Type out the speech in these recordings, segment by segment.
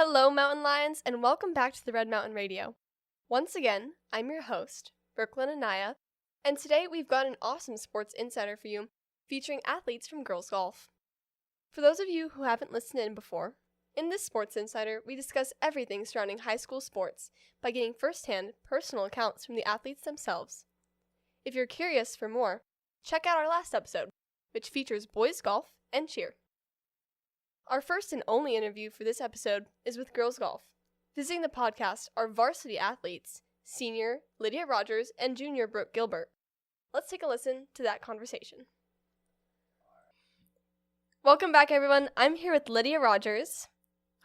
Hello, Mountain Lions, and welcome back to the Red Mountain Radio. Once again, I'm your host, Brooke and Anaya, and today we've got an awesome sports insider for you, featuring athletes from girls golf. For those of you who haven't listened in before, in this sports insider, we discuss everything surrounding high school sports by getting first-hand personal accounts from the athletes themselves. If you're curious for more, check out our last episode, which features boys golf and cheer. Our first and only interview for this episode is with girls golf. Visiting the podcast are varsity athletes, senior Lydia Rogers and junior Brooke Gilbert. Let's take a listen to that conversation. Welcome back, everyone. I'm here with Lydia Rogers.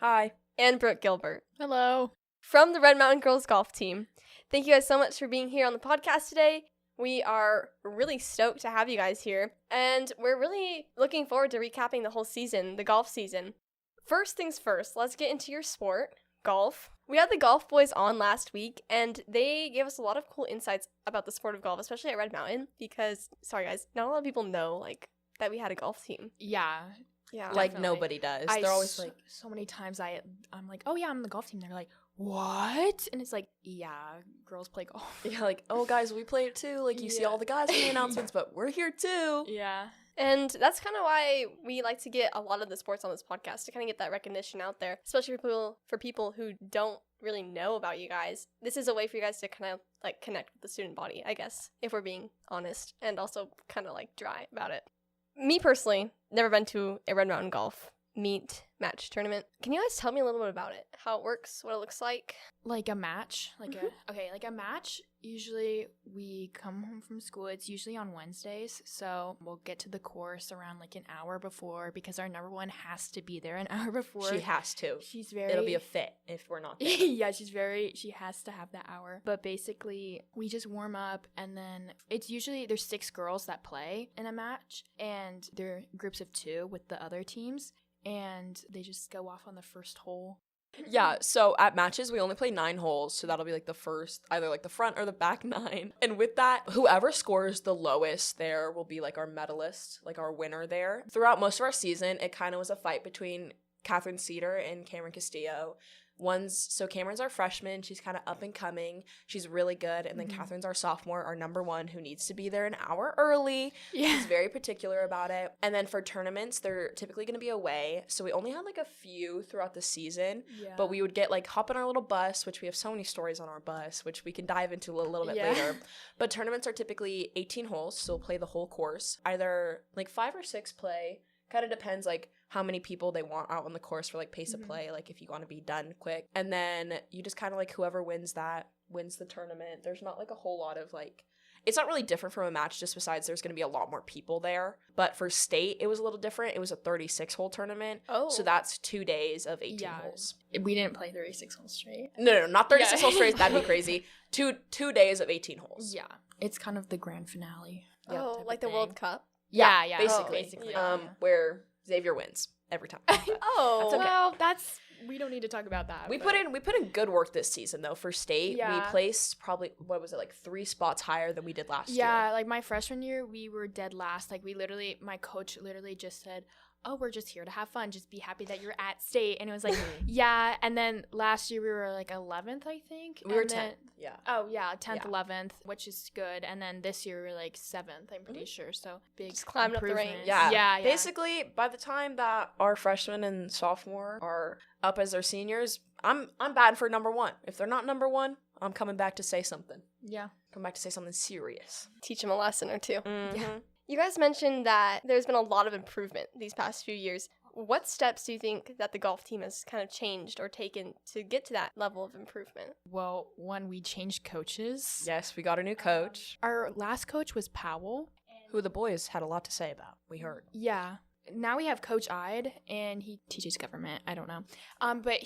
Hi. And Brooke Gilbert. Hello. From the Red Mountain Girls Golf Team. Thank you guys so much for being here on the podcast today. We are really stoked to have you guys here, and we're really looking forward to recapping the whole season, the golf season. First things first, let's get into your sport, golf. We had the golf boys on last week, and they gave us a lot of cool insights about the sport of golf, especially at Red Mountain, because, sorry guys, not a lot of people know, that we had a golf team. Yeah. Like, definitely. Nobody does. They're always like, so many times I'm like, oh yeah, I'm on the golf team. They're like, what? And it's like, yeah, girls play golf. Yeah, like, oh guys, we play it too. Like, you see all the guys in the announcements, but we're here too. Yeah. And that's kind of why we like to get a lot of the sports on this podcast, to kind of get that recognition out there, especially for people who don't really know about you guys. This is a way for you guys to kind of connect with the student body, I guess, if we're being honest, and also kind of dry about it. Me personally, never been to a Red Mountain Golf meet match tournament. Can you guys tell me a little bit about it? How it works, what it looks like? Like a match? Like a match, usually we come home from school. It's usually on Wednesdays, so we'll get to the course around an hour before, because our number one has to be there an hour before. She has to. It'll be a fit if we're not there. Yeah, she has to have that hour. But basically, we just warm up, and then it's usually, there's 6 girls that play in a match, and they're groups of 2 with the other teams, and they just go off on the first hole. Yeah, so at matches, we only play 9 holes, so that'll be the first, either the front or the back 9. And with that, whoever scores the lowest there will be our medalist, our winner there. Throughout most of our season, it kind of was a fight between Catherine Cedar and Cameron Castillo. So Cameron's our freshman, she's kind of up and coming, she's really good, and then Catherine's our sophomore, our number one, who needs to be there an hour early. Yeah. She's very particular about it. And then for tournaments, they're typically going to be away, so we only had a few throughout the season, but we would get hop in our little bus, which we have so many stories on our bus, which we can dive into a little bit later. But tournaments are typically 18 holes, so we'll play the whole course, either 5 or 6 play. Kind of depends how many people they want out on the course for pace of play, if you want to be done quick. And then you just kind of whoever wins that wins the tournament. There's not a whole lot of it's not really different from a match, just besides there's going to be a lot more people there. But for state, it was a little different. It was a 36-hole tournament. Oh. So that's 2 days of 18 holes. We didn't play 36 holes straight. No, not 36 holes straight. That'd be crazy. Two days of 18 holes. Yeah. It's kind of the grand finale. Oh, like the World Cup? Yeah, basically. Where Xavier wins every time. Oh, that's okay. Well, we don't need to talk about that. We put in good work this season though. For state, we placed probably 3 spots higher than we did last year. Yeah, my freshman year, we were dead last. My coach literally just said, oh, we're just here to have fun. Just be happy that you're at state. And it was yeah. And then last year we were 11th, I think. We were 10th. Yeah. Oh, yeah. 10th, 11th, which is good. And then this year we were 7th, I'm pretty sure. So big just climbing up the range. Yeah. Basically, by the time that our freshmen and sophomore are up as their seniors, I'm bad for number one. If they're not number one, I'm coming back to say something. Yeah. Come back to say something serious. Teach them a lesson or two. Mm-hmm. Yeah. You guys mentioned that there's been a lot of improvement these past few years. What steps do you think that the golf team has kind of changed or taken to get to that level of improvement? Well, one, we changed coaches. Yes, we got a new coach. Our last coach was Powell. Who the boys had a lot to say about, we heard. Yeah. Now we have Coach Ide, and he teaches government. I don't know. But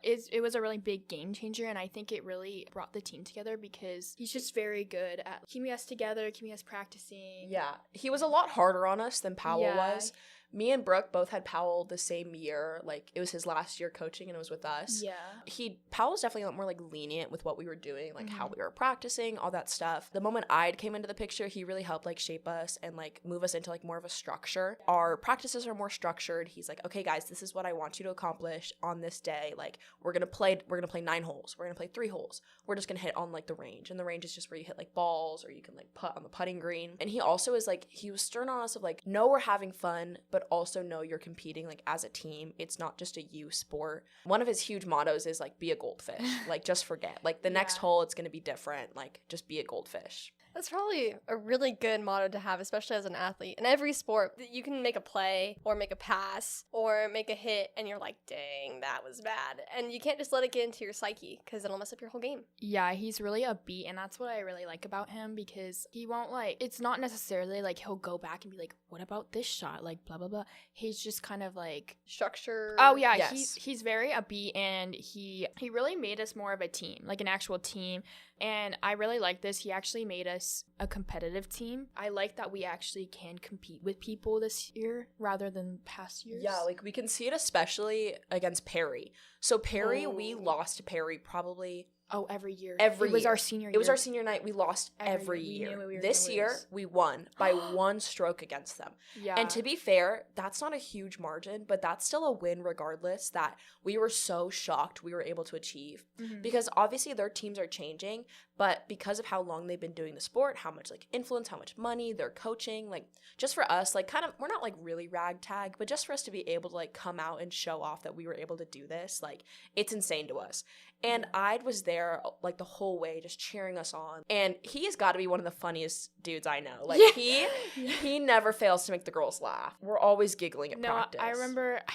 it was a really big game changer, and I think it really brought the team together because he's just very good at keeping us together, keeping us practicing. Yeah. He was a lot harder on us than Powell was. Me and Brooke both had Powell the same year. Like, it was his last year coaching and it was with us. Yeah. Powell's definitely a lot more, like, lenient with what we were doing, like, how we were practicing, all that stuff. The moment I came into the picture, he really helped, like, shape us and, like, move us into, like, more of a structure. Our practices are more structured. He's like, okay, guys, this is what I want you to accomplish on this day. Like, we're gonna play 9 holes. We're gonna play 3 holes. We're just gonna hit on, like, the range. And the range is just where you hit, like, balls, or you can, like, putt on the putting green. And he also is, like, he was stern on us of, like, no, we're having fun, but also know you're competing, like, as a team. It's not just a you sport. One of his huge mottos is, like, be a goldfish. Like, just forget. Like, the next hole, it's gonna be different. Like, just be a goldfish. That's probably a really good motto to have, especially as an athlete. In every sport, you can make a play or make a pass or make a hit and you're like, dang, that was bad. And you can't just let it get into your psyche because it'll mess up your whole game. Yeah, he's really upbeat, and that's what I really like about him, because he won't, like, it's not necessarily like he'll go back and be like, what about this shot? Like, blah, blah, blah. He's just kind of like... structure. Oh, yeah. Yes. He's very upbeat, and he really made us more of a team, like an actual team. And I really like this. He actually made us a competitive team. I like that we actually can compete with people this year rather than past years. Yeah, like, we can see it especially against Perry. So Perry, we lost to Perry probably... Oh, every year. It was our senior year. It was our senior night. We lost every year. This year, we won by 1 stroke against them. Yeah. And to be fair, that's not a huge margin, but that's still a win regardless that we were so shocked we were able to achieve. Mm-hmm. Because obviously their teams are changing, but because of how long they've been doing the sport, how much, like, influence, how much money they're coaching, like, just for us, like, kind of, we're not, like, really ragtag, but just for us to be able to, like, come out and show off that we were able to do this, like, it's insane to us. And I was there, like, the whole way just cheering us on. And he has got to be one of the funniest dudes I know. Like, he never fails to make the girls laugh. We're always giggling at practice. I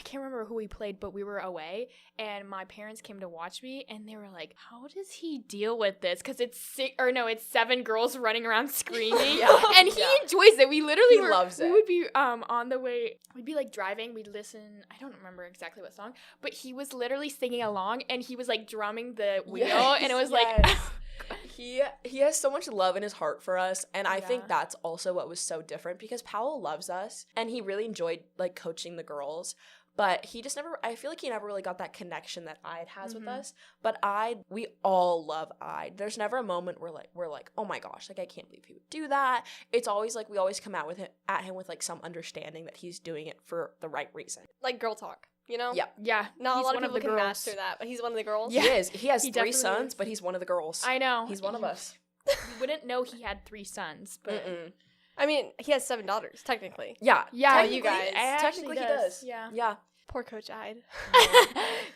can't remember who we played, but we were away, and my parents came to watch me, and they were like, how does he deal with this? Because it's 7 girls running around screaming. And he enjoys it. We literally loves it. We would be on the way, we'd be, like, driving, we'd listen, I don't remember exactly what song, but he was literally singing along, and he was, like, drumming the wheel, and it was like he has so much love in his heart for us, and I think that's also what was so different, because Powell loves us and he really enjoyed, like, coaching the girls, but he just never, I feel like he never really got that connection that Ide has with us. But we all love Ide. There's never a moment where we're like, oh my gosh, like, I can't believe he would do that. It's always like we always come out at him with, like, some understanding that he's doing it for the right reason. Like girl talk. You know? Yeah. Not a lot of people can master that, but he's one of the girls. He is. He has 3 sons, but he's one of the girls. I know. He's one of us. You wouldn't know he had 3 sons, but... I mean, he has 7 daughters, technically. Yeah. Yeah, you guys. Technically he does. Yeah. Poor Coach Ide.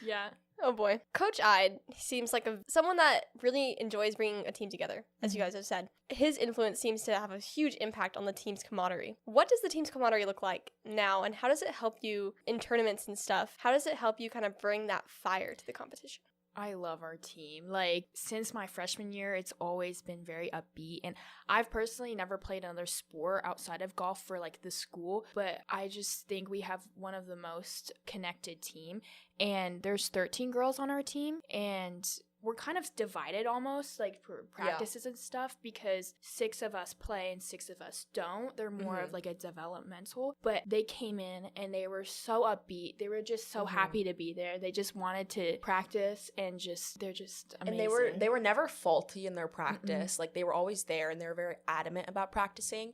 Yeah. Oh boy. Coach Ide seems like someone that really enjoys bringing a team together, as you guys have said. His influence seems to have a huge impact on the team's camaraderie. What does the team's camaraderie look like now, and how does it help you in tournaments and stuff? How does it help you kind of bring that fire to the competition? I love our team. Like, since my freshman year, it's always been very upbeat, and I've personally never played another sport outside of golf for, like, the school, but I just think we have one of the most connected team, and there's 13 girls on our team, and we're kind of divided almost, like, for practices and stuff, because 6 of us play and 6 of us don't. They're more of, like, a developmental. But they came in and they were so upbeat. They were just so happy to be there. They just wanted to practice, and they're just amazing. And they were never faulty in their practice. Like, they were always there, and they were very adamant about practicing.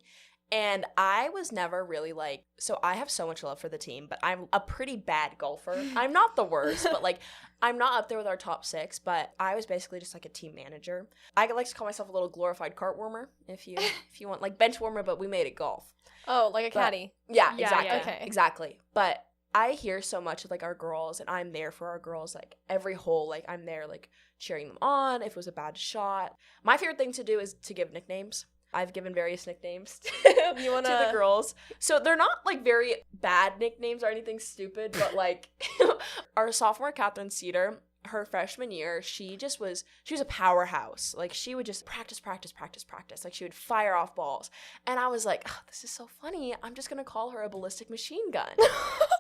And I was never really, like, so I have so much love for the team, but I'm a pretty bad golfer. I'm not the worst, but, like, I'm not up there with our top 6, but I was basically just, like, a team manager. I like to call myself a little glorified cart warmer, if you want, like, bench warmer, but we made it golf. Oh, like a caddy. Yeah, exactly. Yeah. Okay. Exactly. But I hear so much of, like, our girls, and I'm there for our girls, like, every hole, like, I'm there, like, cheering them on if it was a bad shot. My favorite thing to do is to give nicknames. I've given various nicknames to the girls. So they're not, like, very bad nicknames or anything stupid, but, like, our sophomore, Catherine Cedar, her freshman year, she was a powerhouse. Like, she would just practice. Like, she would fire off balls. And I was like, oh, this is so funny. I'm just going to call her a ballistic machine gun.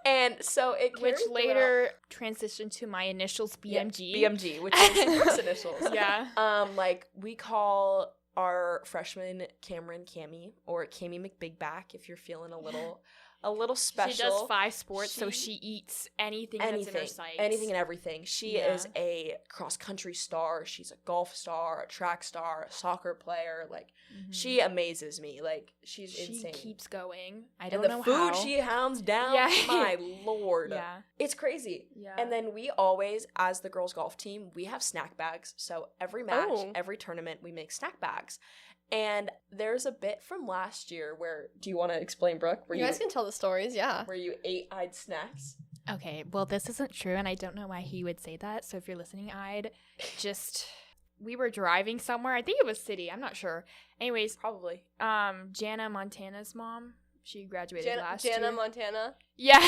And so it which later transitioned to my initials, BMG. Yeah, BMG, which is Brooke's initials. Yeah. Like, we call our freshman Cameron Cammy, or Cammy McBigback if you're feeling a little a little special. She does 5 sports, so she eats anything that's in her sight. Anything and everything. She is a cross-country star. She's a golf star, a track star, a soccer player. Like, she amazes me. Like, she's insane. She keeps going. I don't know how. how. The food she hounds down, my lord. Yeah. It's crazy. Yeah. And then we always, as the girls golf team, we have snack bags. So every match, every tournament, we make snack bags. And there's a bit from last year where, do you want to explain, Brooke? You guys can tell the stories, yeah. Where you ate I'd snacks. Okay, well, this isn't true, and I don't know why he would say that. So if you're listening, we were driving somewhere. I think it was city. I'm not sure. Anyways, probably. Jana Montana's mom. She graduated last year. Jana Montana? Yeah.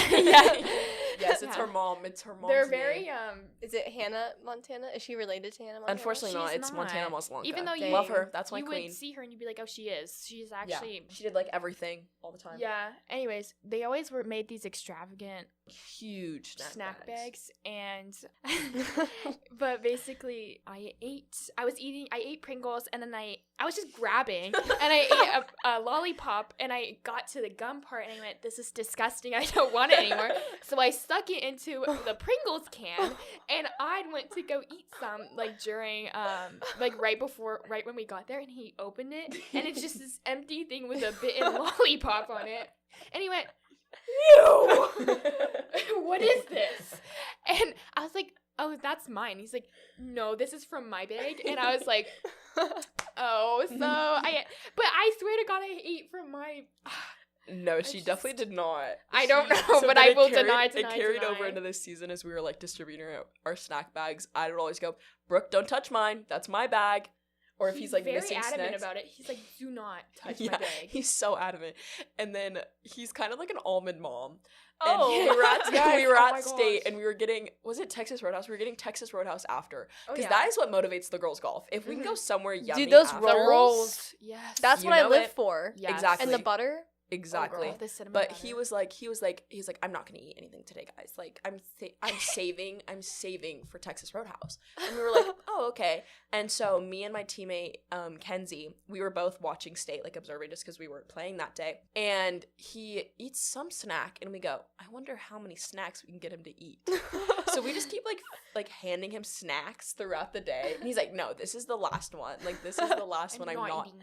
Yes, it's her mom. It's her mom's They're very, name. Is it Hannah Montana? Is she related to Hannah Montana? Unfortunately not. It's Montana Maslanka. Even though you love her. That's my you queen. would see her and you'd be like, oh, she is. She's actually... Yeah. She did, like, everything all the time. Yeah. Anyways, they always made these extravagant... huge snack bags. And... but basically, I ate Pringles, and then I was just grabbing, and I ate a lollipop, and I got to the gum part, and I went, this is disgusting. I don't want it anymore. So I stuck it into the Pringles can, and I went to go eat some, like, during, like, right when we got there, and he opened it, and it's just this empty thing with a bitten lollipop on it. And he went, ew! What is this? And I was like, oh, that's mine. He's like, no, this is from my bag. And I was like, oh, but I swear to God, I ate from my... No, she definitely did not. I don't know, but I will deny. It carried over into this season as we were, like, distributing our snack bags. I would always go, Brooke, don't touch mine. That's my bag. Or if he's like very missing adamant snacks. about it. He's like, do not touch my bag. He's so adamant. And then he's kind of like an almond mom. Oh, and we were at state, gosh. and we were getting, was it Texas Roadhouse? We were getting Texas Roadhouse after. Because yeah. that is what motivates the girls golf. If we can go somewhere yummy Dude, those after, rolls. Yes. That's You what I know live it. for. Yes. Exactly. And the butter. Exactly. Oh, girl, but he was like, he's like, I'm not gonna eat anything today, guys. Like, I'm saving for Texas Roadhouse. And we were like, oh, okay. And so me and my teammate, Kenzie, we were both watching state, like observing just because we weren't playing that day. And he eats some snack, and we go, I wonder how many snacks we can get him to eat. So we just keep like handing him snacks throughout the day. And he's like, no, this is the last one. Like, this is the last one.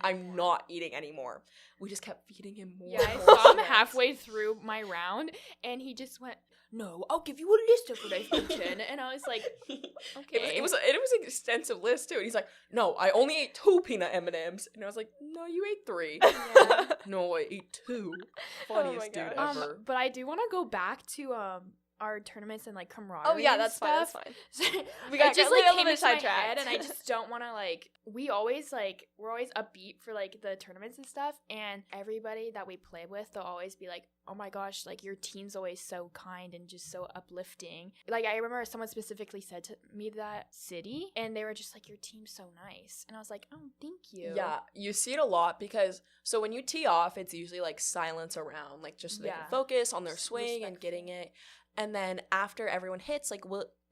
I'm not eating anymore. We just kept feeding him more. Yeah, I saw him halfway through my round, and he just went, no, I'll give you a list of what I've eaten. And I was like, okay. It was an extensive list, too. And he's like, no, I only ate 2 peanut M&Ms. And I was like, no, you ate 3. Yeah. No, I ate 2. Funniest dude ever. But I do want to go back to our tournaments and, like, camaraderie. Oh, yeah, that's stuff. fine. We got just, like, a little came bit into my sidetracked. head, and I just don't want to, like, we're always upbeat for, like, the tournaments and stuff, and everybody that we play with, they'll always be like, oh my gosh, like, your team's always so kind and just so uplifting. Like, I remember someone specifically said to me that city, and they were just like, your team's so nice. And I was like, oh, thank you. Yeah, you see it a lot because, so when you tee off, it's usually, like, silence around, like, just so they can focus on their swing and getting it. And then after everyone hits, like,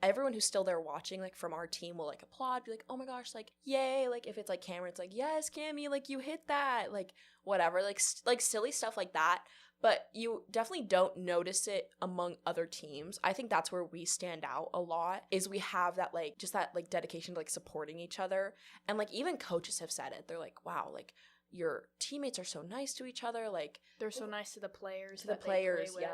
everyone who's still there watching, like, from our team will, like, applaud, be like, oh my gosh, like, yay. Like, if it's, like, Cameron, it's like, yes, Cammy, like, you hit that. Like, whatever. Like silly stuff like that. But you definitely don't notice it among other teams. I think that's where we stand out a lot, is we have that, like, just that, like, dedication to, like, supporting each other. And, like, even coaches have said it. They're like, wow, like, your teammates are so nice to each other. Like, they're so nice to the players. Yeah.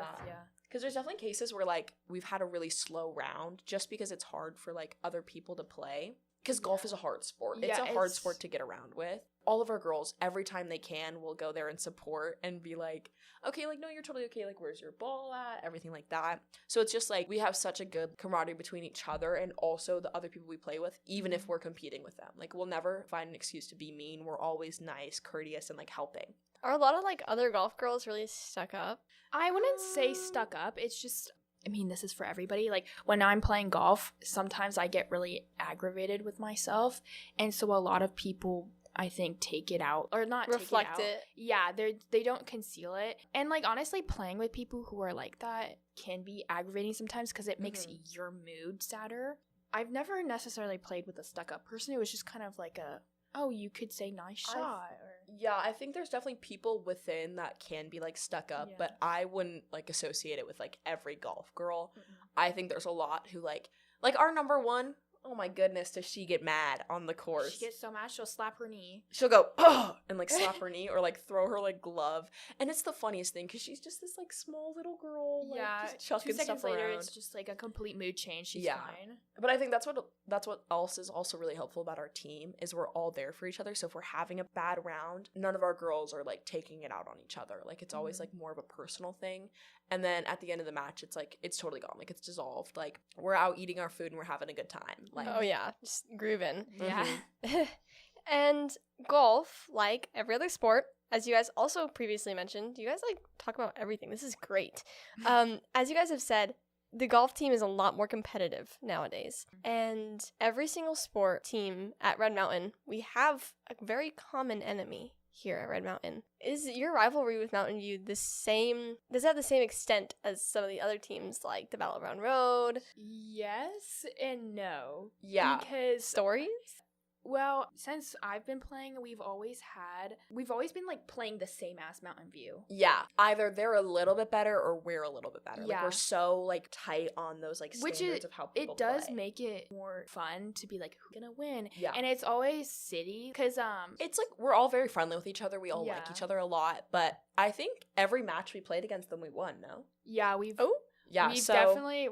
Because there's definitely cases where, like, we've had a really slow round just because it's hard for, like, other people to play. Because golf is a hard sport. It's a hard sport to get around with. All of our girls, every time they can, will go there and support and be like, okay, like, no, you're totally okay. Like, where's your ball at? Everything like that. So it's just, like, we have such a good camaraderie between each other and also the other people we play with, even if we're competing with them. Like, we'll never find an excuse to be mean. We're always nice, courteous, and, like, helping. Are a lot of, like, other golf girls really stuck up? I wouldn't say stuck up. It's just, I mean, this is for everybody. Like, when I'm playing golf, sometimes I get really aggravated with myself. And so a lot of people, I think, take it out. Or not reflect take it out. Yeah, they don't conceal it. And, like, honestly, playing with people who are like that can be aggravating sometimes because it makes your mood sadder. I've never necessarily played with a stuck-up person. It was just kind of like oh, you could say nice shot. Yeah, I think there's definitely people within that can be, like, stuck up, but I wouldn't, like, associate it with, like, every golf girl. I think there's a lot who, like our number one, oh my goodness, does she get mad on the course? She gets so mad, she'll slap her knee. She'll go, oh, and, like, slap her knee or, like, throw her, like, glove. And it's the funniest thing because she's just this, like, small little girl, like, just chucking 2 seconds stuff later, around. it's just, like, a complete mood change. She's fine. But I think that's what else is also really helpful about our team is we're all there for each other. So if we're having a bad round, none of our girls are, like, taking it out on each other. Like, it's always, like, more of a personal thing. And then at the end of the match, it's, like, it's totally gone. Like, it's dissolved. Like, we're out eating our food and we're having a good time. Like, oh, yeah. Just grooving. Yeah. And golf, like every other sport, as you guys also previously mentioned, you guys, like, talk about everything. This is great. As you guys have said, the golf team is a lot more competitive nowadays. And every single sport team at Red Mountain, we have a very common enemy here at Red Mountain. Is your rivalry with Mountain View the same? Does it have the same extent as some of the other teams, like the Battleground Road? Yes and no. yeah. Because Stories? well, since I've been playing, we've always been, like, playing the same as Mountain View. Yeah. Either they're a little bit better or we're a little bit better. Like, Yeah. we're so, like, tight on those, like, standards of how people It does play. make it more fun to be like, who's gonna win? Yeah. And it's always city, because It's like we're all very friendly with each other. We all like Yeah. each other a lot. But I think every match we played against them, we won, no? yeah, we're Yeah, definitely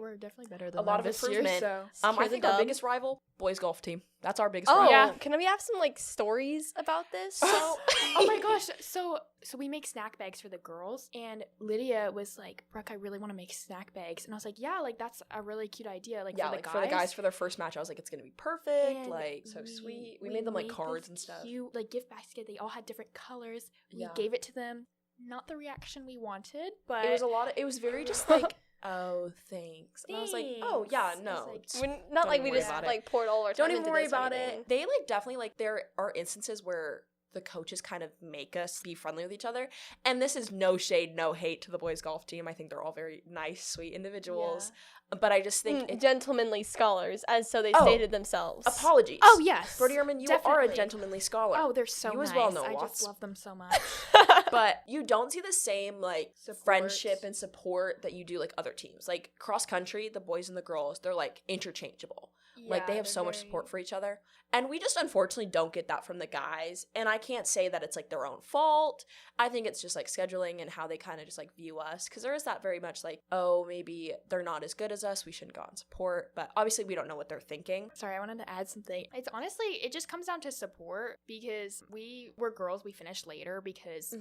better than a lot them of this year. improvement. So I think our biggest rival, boys golf team. That's our biggest Oh, rival. Yeah. can we have some, like, stories about this? So, oh my gosh. So we make snack bags for the girls, and Lydia was like, Brooke, I really want to make snack bags. And I was like, yeah, like, that's a really cute idea. Like, Yeah, for the like guys. for the guys for their first match, I was like, it's gonna be perfect, And like so sweet. We made them like cards this and stuff. Cute, like, gift baskets. They all had different colors. We Yeah. gave it to them. Not the reaction we wanted, but It was very just like, oh, thanks. And I was like, oh yeah, Thanks. no. I was like, it's- Not Don't like even we worry just, about it. like, poured all our time Don't even into worry this or about anything. it. They, like, definitely, like, there are instances where the coaches kind of make us be friendly with each other. And this is no shade, no hate to the boys golf team. I think they're all very nice, sweet individuals. But I just think Gentlemanly scholars, as so they Oh, stated themselves. apologies. oh yes, Brody Ehrman, you are a definitely. gentlemanly scholar. Oh, they're so You nice. as well know I lots. just love them so much. But you don't see the same, like, Support. friendship and support that you do, like, other teams. Like, cross country, the boys and the girls, they're, like, interchangeable. Like, they have so much support for each other. And we just unfortunately don't get that from the guys. And I can't say that it's, like, their own fault. I think it's just, like, scheduling and how they kind of just, like, view us. Because there is that very much, like, oh, maybe they're not as good as us. We shouldn't go out and support. But obviously, we don't know what they're thinking. Sorry, I wanted to add something. It's honestly, it just comes down to support, because we're girls. We finished later because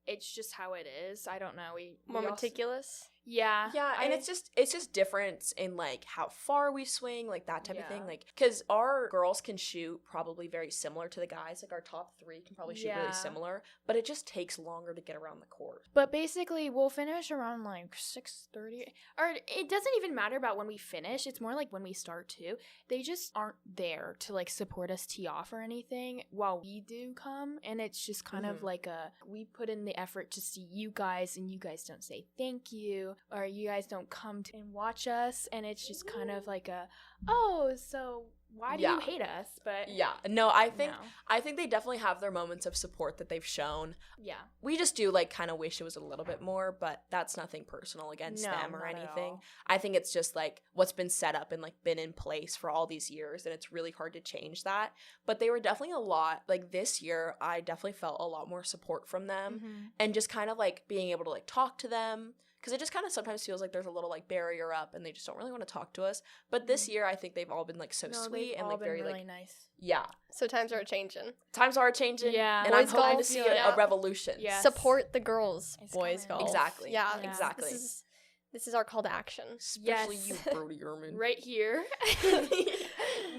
it's just how it is. I don't know. We More also- meticulous. Yeah. Yeah, and it's just difference in, like, how far we swing, like, that type of thing. Yeah. Like, because our girls can shoot probably very similar to the guys. Like, our top three can probably shoot Yeah. really similar, but it just takes longer to get around the court. But basically, we'll finish around like 6:30. Or it doesn't even matter about when we finish. It's more like when we start too. They just aren't there to, like, support us tee off or anything while we do come. And it's just kind of like we put in the effort to see you guys, and you guys don't say thank you, or you guys don't come to and watch us. And it's just kind of like so why do you hate us? But Yeah, no, I think no. I think they definitely have their moments of support that they've shown. Yeah. We just do, like, kind of wish it was a little bit more, but that's nothing personal against No, them or not at anything. all. I think it's just, like, what's been set up and, like, been in place for all these years, and it's really hard to change that. But they were definitely a lot, like, this year, I definitely felt a lot more support from them, and just kind of, like, being able to, like, talk to them. Because it just kind of sometimes feels like there's a little, like, barrier up and they just don't really want to talk to us. But this year, I think they've all been, like, so sweet and, like, very, really like, nice. yeah. So times are changing. Times are changing. Yeah. And I'm Boys hoping to golf, see yeah. a revolution. Yes. Support the girls, It's boys coming. golf. Exactly. Yeah, Yeah. Exactly. This is our call to action. Especially Yes. you, Brody Ehrman. Right here.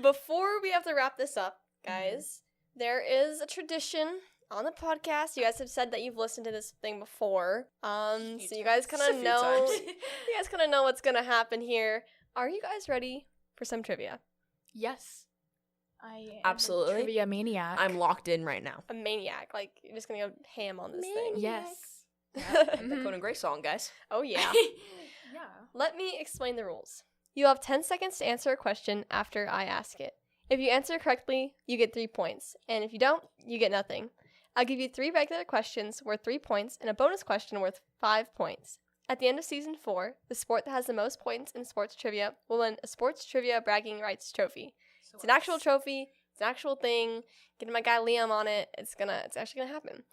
Before we have to wrap this up, guys, there is a tradition on the podcast. You guys have said that you've listened to this thing before. So you guys kind Just a of few know. times. You guys kind of know what's gonna happen here. Are you guys ready for some trivia? Yes. I am Absolutely. a trivia maniac. I'm locked in right now. A maniac, like you're just gonna go ham on this thing. Yes. The Conan Gray song, guys. Oh yeah. Yeah. Let me explain the rules. You have 10 seconds to answer a question after I ask it. If you answer correctly, you get 3 points, and if you don't, you get nothing. I'll give you 3 regular questions worth 3 points and a bonus question worth 5 points. At the end of Season 4, the sport that has the most points in sports trivia will win a Sports Trivia Bragging Rights Trophy. It's an actual trophy. It's an actual thing. Getting my guy Liam on it. It's actually gonna happen.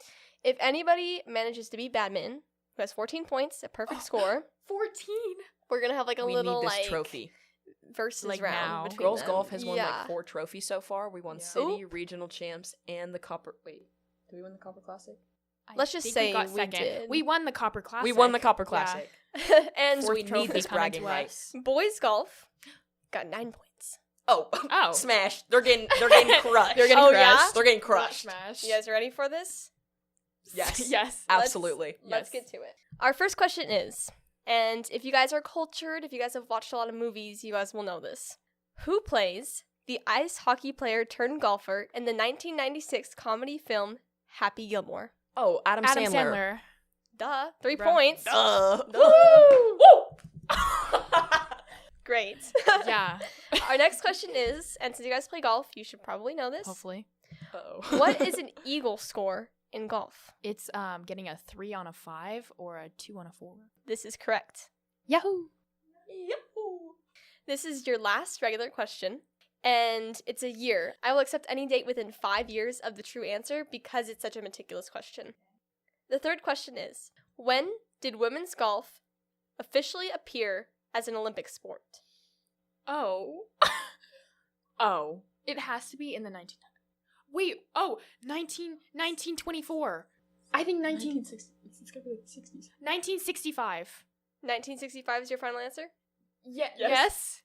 If anybody manages to beat Badminton, who has 14 points, a perfect score, 14. we're gonna have like a we little need this like trophy. versus Like round now. between Girls them. golf has won Yeah. like 4 trophies so far. We won Yeah. city, regional champs, and the Copper. Wait, did we win the Copper Classic? Let's just think say got we second. did. We won the Copper Classic. We won the Copper Yeah. Classic. And So we Fourth need this trophy coming bragging to rights. us. boys golf got 9 points. Oh, Oh. smash! They're getting crushed. They're getting Oh, crushed. yeah? They're getting crushed. Smash. You guys ready for this? Yes. Yes. Absolutely. Let's Yes. get to it. Our first question is, and if you guys are cultured, if you guys have watched a lot of movies, you guys will know this. Who plays the ice hockey player turned golfer in the 1996 comedy film Happy Gilmore? Oh, Adam Sandler. Duh. 3 Bruh. points. Duh. Woo! Great. Yeah. Our next question is, and since you guys play golf, you should probably know this. Hopefully. Uh-oh. What is an eagle score in golf? It's getting a 3 on a 5 or a 2 on a 4. This is correct. Yahoo! This is your last regular question, and it's a year. I will accept any date within 5 years of the true answer because it's such a meticulous question. The third question is, when did women's golf officially appear as an Olympic sport? Oh. Oh. It has to be in the 1900s. Wait, 1924. I think 1960. It's gotta be like the 60s. 1965. 1965 is your final answer? Yes.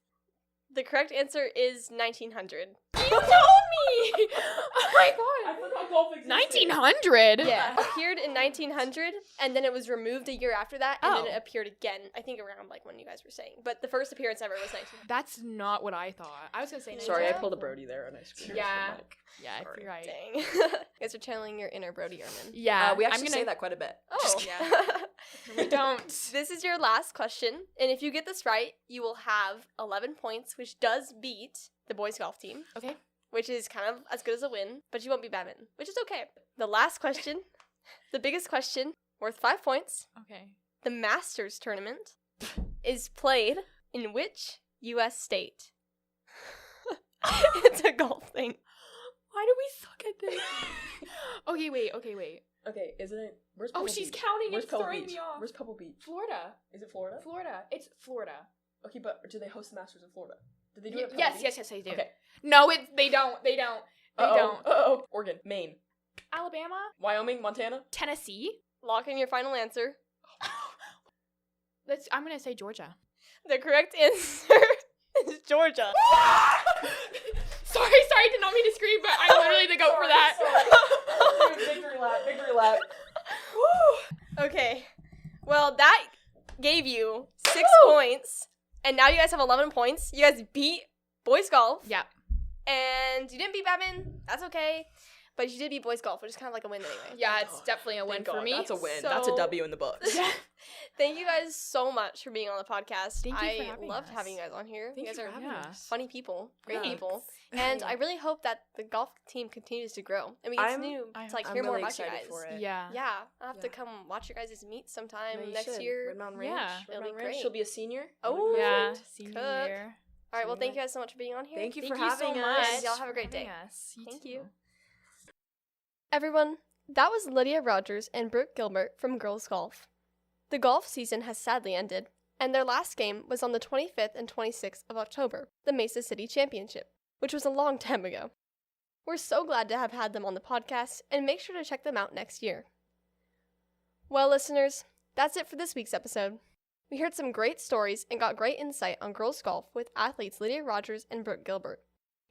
The correct answer is 1900. You told me! Oh my god. I forgot golf existed. 1900? Yeah, appeared in 1900, and then it was removed a year after that, and then Oh. it appeared again, I think around like when you guys were saying. But the first appearance ever was 1900. That's not what I thought. I was gonna say Sorry, I 1924. pulled a Brody there and I screwed Yeah. up the mic. Yeah, Sorry. you're right. Dang. You guys are channeling your inner Brody Ehrman. Yeah, We actually I'm gonna say that quite a bit. Oh. Yeah. We don't. This is your last question, and if you get this right, you will have 11 points, which does beat the boys golf team, Okay. which is kind of as good as a win, but you won't beat badminton, which is okay. The last question, the biggest question, worth 5 points. Okay. The Masters tournament is played in which U.S. state? It's a golf thing. Why do we suck at this? Okay, wait. Okay, isn't it? Where's Oh, Pebble she's Beach? counting. Where's It's Pebble throwing Beach? me off. Where's Pebble Beach? Florida. Is it Florida? Florida. It's Florida. Okay, but do they host the Masters in Florida? Did they do it at Pebble Yes, Beach? yes, they do. Okay. No, they don't. They don't. Uh-oh. Oregon, Maine, Alabama, Wyoming, Montana. Tennessee. Lock in your final answer. I'm gonna say Georgia. The correct answer is Georgia. Sorry, I did not mean to scream, but I'm literally the goat for that. Victory lap. Okay. Well, that gave you 6 points, and now you guys have 11 points. You guys beat boys golf, Yeah. and you didn't beat badminton. That's okay. But you did beat boys golf, which is kind of like a win anyway. Yeah, it's definitely a win for me. That's a win. So- That's a W in the books. Yeah. Thank you guys so much for being on the podcast. Thank you for I having loved us. having you guys on here. Thank you guys you are for having Yeah. us. funny people, great Thanks. people, and I really hope that the golf team continues to grow and we get to hear I'm more really about you excited guys. for it. Yeah. Yeah, I'll have to Yeah. come watch your guys' meet sometime Yeah, you next should. year. Red Mountain Ranch. Yeah. It'll Red Mountain be Ranch. great. She'll be a senior. Oh, Yeah. Cook. Senior year. All right, well, So thank you guys so much for being on here. Thank you for Thank you so having much. us. Y'all have a great for having day. us. Thank too. you. Everyone, that was Lydia Rogers and Brooke Gilbert from Girls Golf. The golf season has sadly ended, and their last game was on the 25th and 26th of October, the Mesa City Championship, which was a long time ago. We're so glad to have had them on the podcast, and make sure to check them out next year. Well, listeners, that's it for this week's episode. We heard some great stories and got great insight on girls golf with athletes Lydia Rogers and Brooke Gilbert.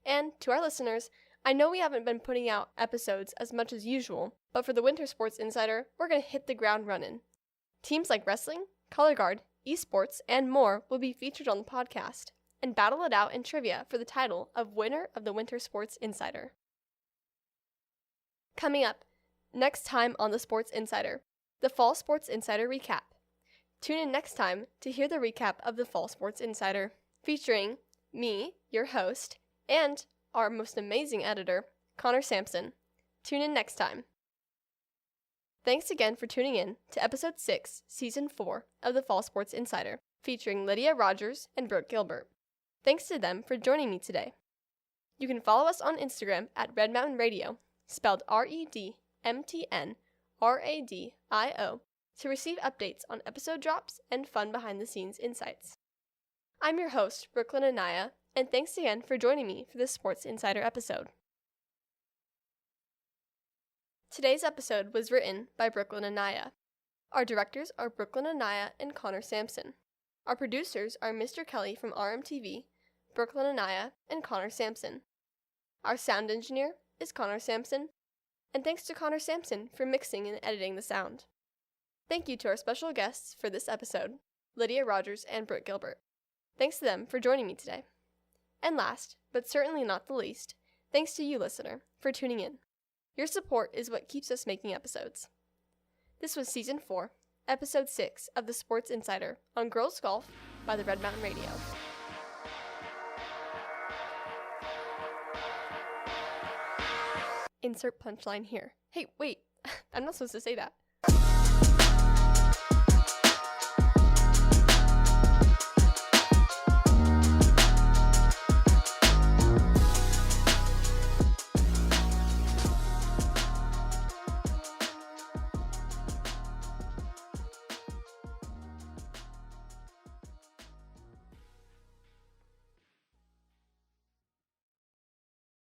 And to our listeners, I know we haven't been putting out episodes as much as usual, but for the Winter Sports Insider, we're going to hit the ground running. Teams like wrestling, colorguard, e-sports, and more will be featured on the podcast and battle it out in trivia for the title of winner of the Winter Sports Insider. Coming up, next time on the Sports Insider, the Fall Sports Insider recap. Tune in next time to hear the recap of the Fall Sports Insider, featuring me, your host, and our most amazing editor, Connor Sampson. Tune in next time. Thanks again for tuning in to Episode 6, Season 4 of the Fall Sports Insider, featuring Lydia Rogers and Brooke Gilbert. Thanks to them for joining me today. You can follow us on Instagram at Red Mountain Radio, spelled REDMTNRADIO, to receive updates on episode drops and fun behind-the-scenes insights. I'm your host, Brooklyn Anaya, and thanks again for joining me for this Sports Insider episode. Today's episode was written by Brooklyn Anaya. Our directors are Brooklyn Anaya and Connor Sampson. Our producers are Mr. Kelly from RMTV, Brooklyn Anaya, and Connor Sampson. Our sound engineer is Connor Sampson, and thanks to Connor Sampson for mixing and editing the sound. Thank you to our special guests for this episode, Lydia Rogers and Brooke Gilbert. Thanks to them for joining me today. And last, but certainly not the least, thanks to you, listener, for tuning in. Your support is what keeps us making episodes. This was Season 4, Episode 6 of the Sports Insider on Girls Golf by the Red Mountain Radio. Insert punchline here. Hey, wait, I'm not supposed to say that.